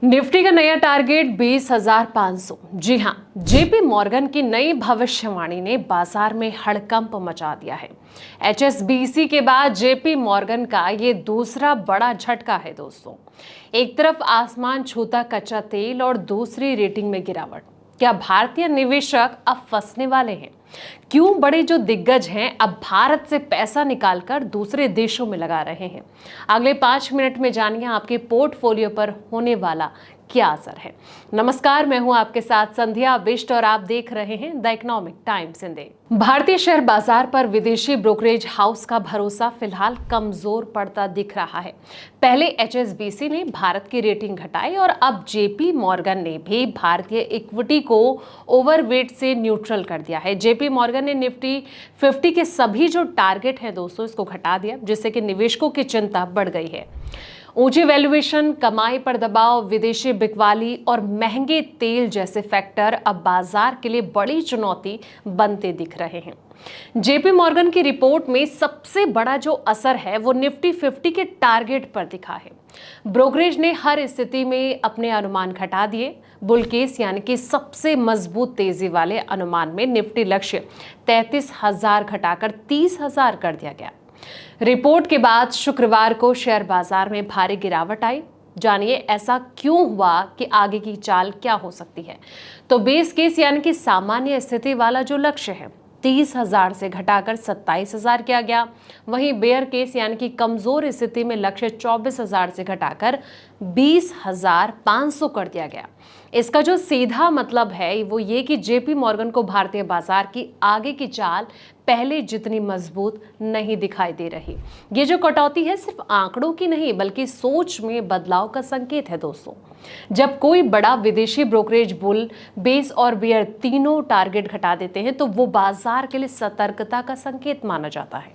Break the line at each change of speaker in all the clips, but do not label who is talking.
Nifty का नया target 20,500। जी हां, जेपी मॉर्गन की नई भविष्यवाणी ने बाजार में हड़कंप मचा दिया है। एचएसबीसी के बाद जेपी मॉर्गन का ये दूसरा बड़ा झटका है दोस्तों। एक तरफ आसमान छूता कच्चा तेल और दूसरी रेटिंग में गिरावट। क्या भारतीय निवेशक अब फंसने वाले हैं? क्यों बड़े जो दिग्गज हैं अब भारत से पैसा निकालकर दूसरे देशों में लगा रहे हैं? अगले 5 मिनट में जानिए आपके पोर्टफोलियो पर होने वाला क्या असर है। नमस्कार, मैं हूं आपके साथ संध्या बिष्ट और आप देख रहे हैं the economic times in Hindi. भारतीय शेयर बाजार पर विदेशी ब्रोकरेज हाउस का भरोसा फिलहाल कमजोर पड़ता दिख रहा है। पहले एचएसबीसी ने भारत की रेटिंग घटाई और अब जेपी मॉर्गन ने भी भारतीय इक्विटी को ओवरवेट से न्यूट्रल कर दिया है। जेपी मॉर्गन ने निफ्टी 50 के सभी जो टारगेट हैं दोस्तों इसको घटा दिया, जिससे कि निवेशकों की चिंता बढ़ गई है। ऊंची वैल्यूएशन, कमाई पर दबाव, विदेशी बिकवाली और महंगे तेल जैसे फैक्टर अब बाजार के लिए बड़ी चुनौती बनते दिख रहे हैं। जेपी मॉर्गन की रिपोर्ट में सबसे बड़ा जो असर है वो निफ्टी 50 के टारगेट पर दिखा है। ब्रोकरेज ने हर स्थिति में अपने अनुमान घटा दिए। बुल केस यानी कि सबसे मजबूत तेजी वाले अनुमान में निफ्टी लक्ष्य 33,000 घटाकर 30,000 कर दिया गया। रिपोर्ट के बाद शुक्रवार को शेयर बाजार में भारी गिरावट आई। जानिए ऐसा क्यों हुआ, कि आगे की चाल क्या हो सकती है। तो बेस केस यानी कि सामान्य स्थिति वाला जो लक्ष्य है 30,000 से घटाकर 27,000 किया गया। वहीं बेयर केस यानी कि कमजोर स्थिति में लक्ष्य 24,000 से घटाकर 20,500 कर दिया गया। इसका जो सीधा मतलब है वो ये कि जेपी मॉर्गन को भारतीय बाजार की आगे की चाल पहले जितनी मजबूत नहीं दिखाई दे रही। ये जो कटौती है सिर्फ आंकड़ों की नहीं बल्कि सोच में बदलाव का संकेत है दोस्तों। जब कोई बड़ा विदेशी ब्रोकरेज बुल, बेस और बियर तीनों टारगेट घटा देते हैं तो वो बाजार के लिए सतर्कता का संकेत माना जाता है,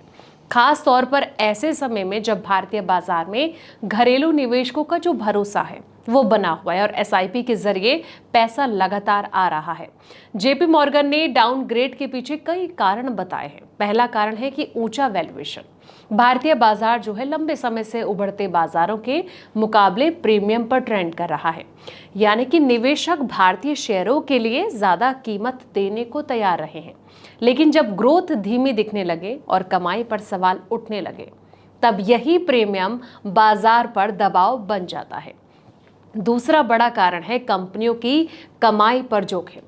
खास तौर पर ऐसे समय में जब भारतीय बाजार में घरेलू निवेशकों का जो भरोसा है वो बना हुआ है और एसआईपी के जरिए पैसा लगातार आ रहा है। जेपी मॉर्गन ने डाउनग्रेड के पीछे कई कारण बताए हैं। पहला कारण है कि ऊंचा वैल्यूएशन। भारतीय बाजार जो है लंबे समय से उभरते बाजारों के मुकाबले प्रीमियम पर ट्रेंड कर रहा है, यानी कि निवेशक भारतीय शेयरों के लिए ज्यादा कीमत देने को तैयार रहे हैं। लेकिन जब ग्रोथ धीमी दिखने लगे और कमाई पर सवाल उठने लगे तब यही प्रीमियम बाजार पर दबाव बन जाता है। दूसरा बड़ा कारण है कंपनियों की कमाई पर जोखिम।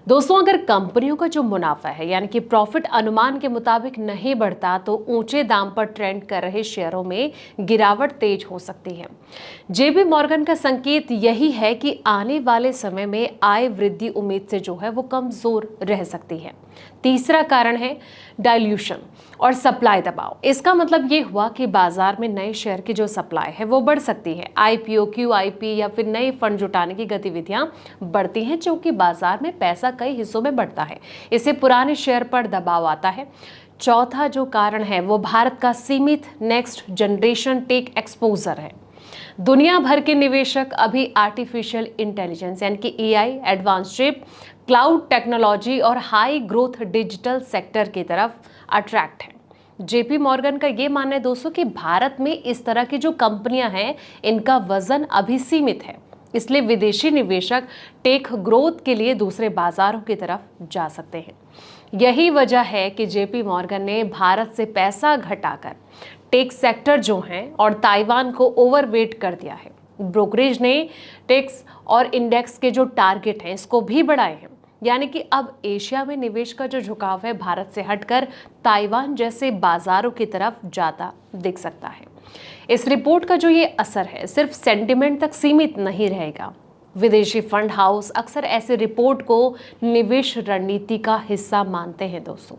दोस्तों, अगर कंपनियों का जो मुनाफा है यानी कि प्रॉफिट अनुमान के मुताबिक नहीं बढ़ता तो ऊंचे दाम पर ट्रेंड कर रहे शेयरों में गिरावट तेज हो सकती है। जेपी मॉर्गन का संकेत यही है कि आने वाले समय में आय वृद्धि उम्मीद से जो है वो कमजोर रह सकती है। तीसरा कारण है डाइल्यूशन और सप्लाई दबाव। इसका मतलब ये हुआ कि बाजार में नए शेयर की जो सप्लाई है वो बढ़ सकती है। आईपीओ, क्यूआईपी या फिर नए फंड जुटाने की गतिविधियां बढ़ती हैं, क्योंकि बाजार में पैसा कई हिस्सों में बढ़ता है। इससे पुराने शेयर पर दबाव आता है। चौथा जो कारण है वो भारत का सीमित नेक्स्ट जनरेशन टेक एक्सपोजर है। दुनिया भर के निवेशक अभी आर्टिफिशियल इंटेलिजेंस यानी कि AI, advance chip, cloud technology और हाई ग्रोथ डिजिटल सेक्टर की तरफ अट्रैक्ट है। जेपी मॉर्गन का ये मानना है दोस्तों कि भारत में इस तरह की जो कंपनियां हैं इनका वजन अभी सीमित है, इसलिए विदेशी निवेशक टेक ग्रोथ के लिए दूसरे बाजारों की तरफ जा सकते हैं। यही वजह है कि जेपी मॉर्गन ने भारत से पैसा घटाकर टेक सेक्टर जो हैं और ताइवान को ओवरवेट कर दिया है। ब्रोकरेज ने टेक्स और इंडेक्स के जो टारगेट हैं इसको भी बढ़ाए हैं, यानी कि अब एशिया में निवेश का जो झुकाव है भारत से हटकर ताइवान जैसे बाजारों की तरफ जाता दिख सकता है। इस रिपोर्ट का जो ये असर है सिर्फ सेंटिमेंट तक सीमित नहीं रहेगा। विदेशी फंड हाउस अक्सर ऐसे रिपोर्ट को निवेश रणनीति का हिस्सा मानते हैं दोस्तों।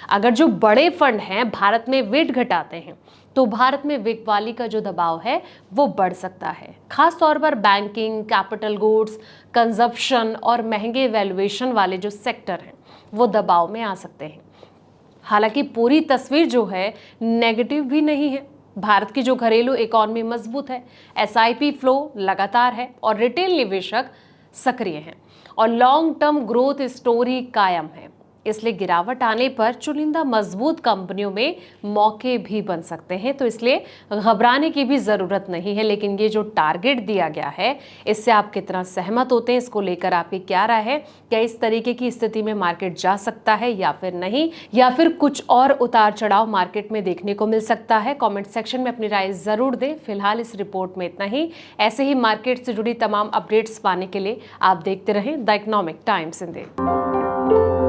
अगर जो बड़े फंड हैं भारत में वेट घटाते हैं तो भारत में बिकवाली का जो दबाव है वो बढ़ सकता है। खास तौर पर बैंकिंग, कैपिटल गुड्स, कंजप्शन और महंगे वैल्यूएशन वाले जो सेक्टर हैं वो दबाव में आ सकते हैं। हालांकि पूरी तस्वीर जो है नेगेटिव भी नहीं है। भारत की जो घरेलू इकोनॉमी मजबूत है, एसआईपी फ्लो लगातार है और रिटेल निवेशक सक्रिय हैं और लॉन्ग टर्म ग्रोथ स्टोरी कायम है। इसलिए गिरावट आने पर चुनिंदा मजबूत कंपनियों में मौके भी बन सकते हैं। तो इसलिए घबराने की भी जरूरत नहीं है। लेकिन ये जो टारगेट दिया गया है, इससे आप कितना सहमत होते हैं, इसको लेकर आपकी क्या राय है? क्या इस तरीके की स्थिति में मार्केट जा सकता है या फिर नहीं, या फिर कुछ और उतार चढ़ाव मार्केट में देखने को मिल सकता है? कमेंट सेक्शन में अपनी राय जरूर दें। फिलहाल इस रिपोर्ट में इतना ही। ऐसे ही मार्केट से जुड़ी तमाम अपडेट्स पाने के लिए आप देखते रहें द इकोनॉमिक टाइम्स इंडिया।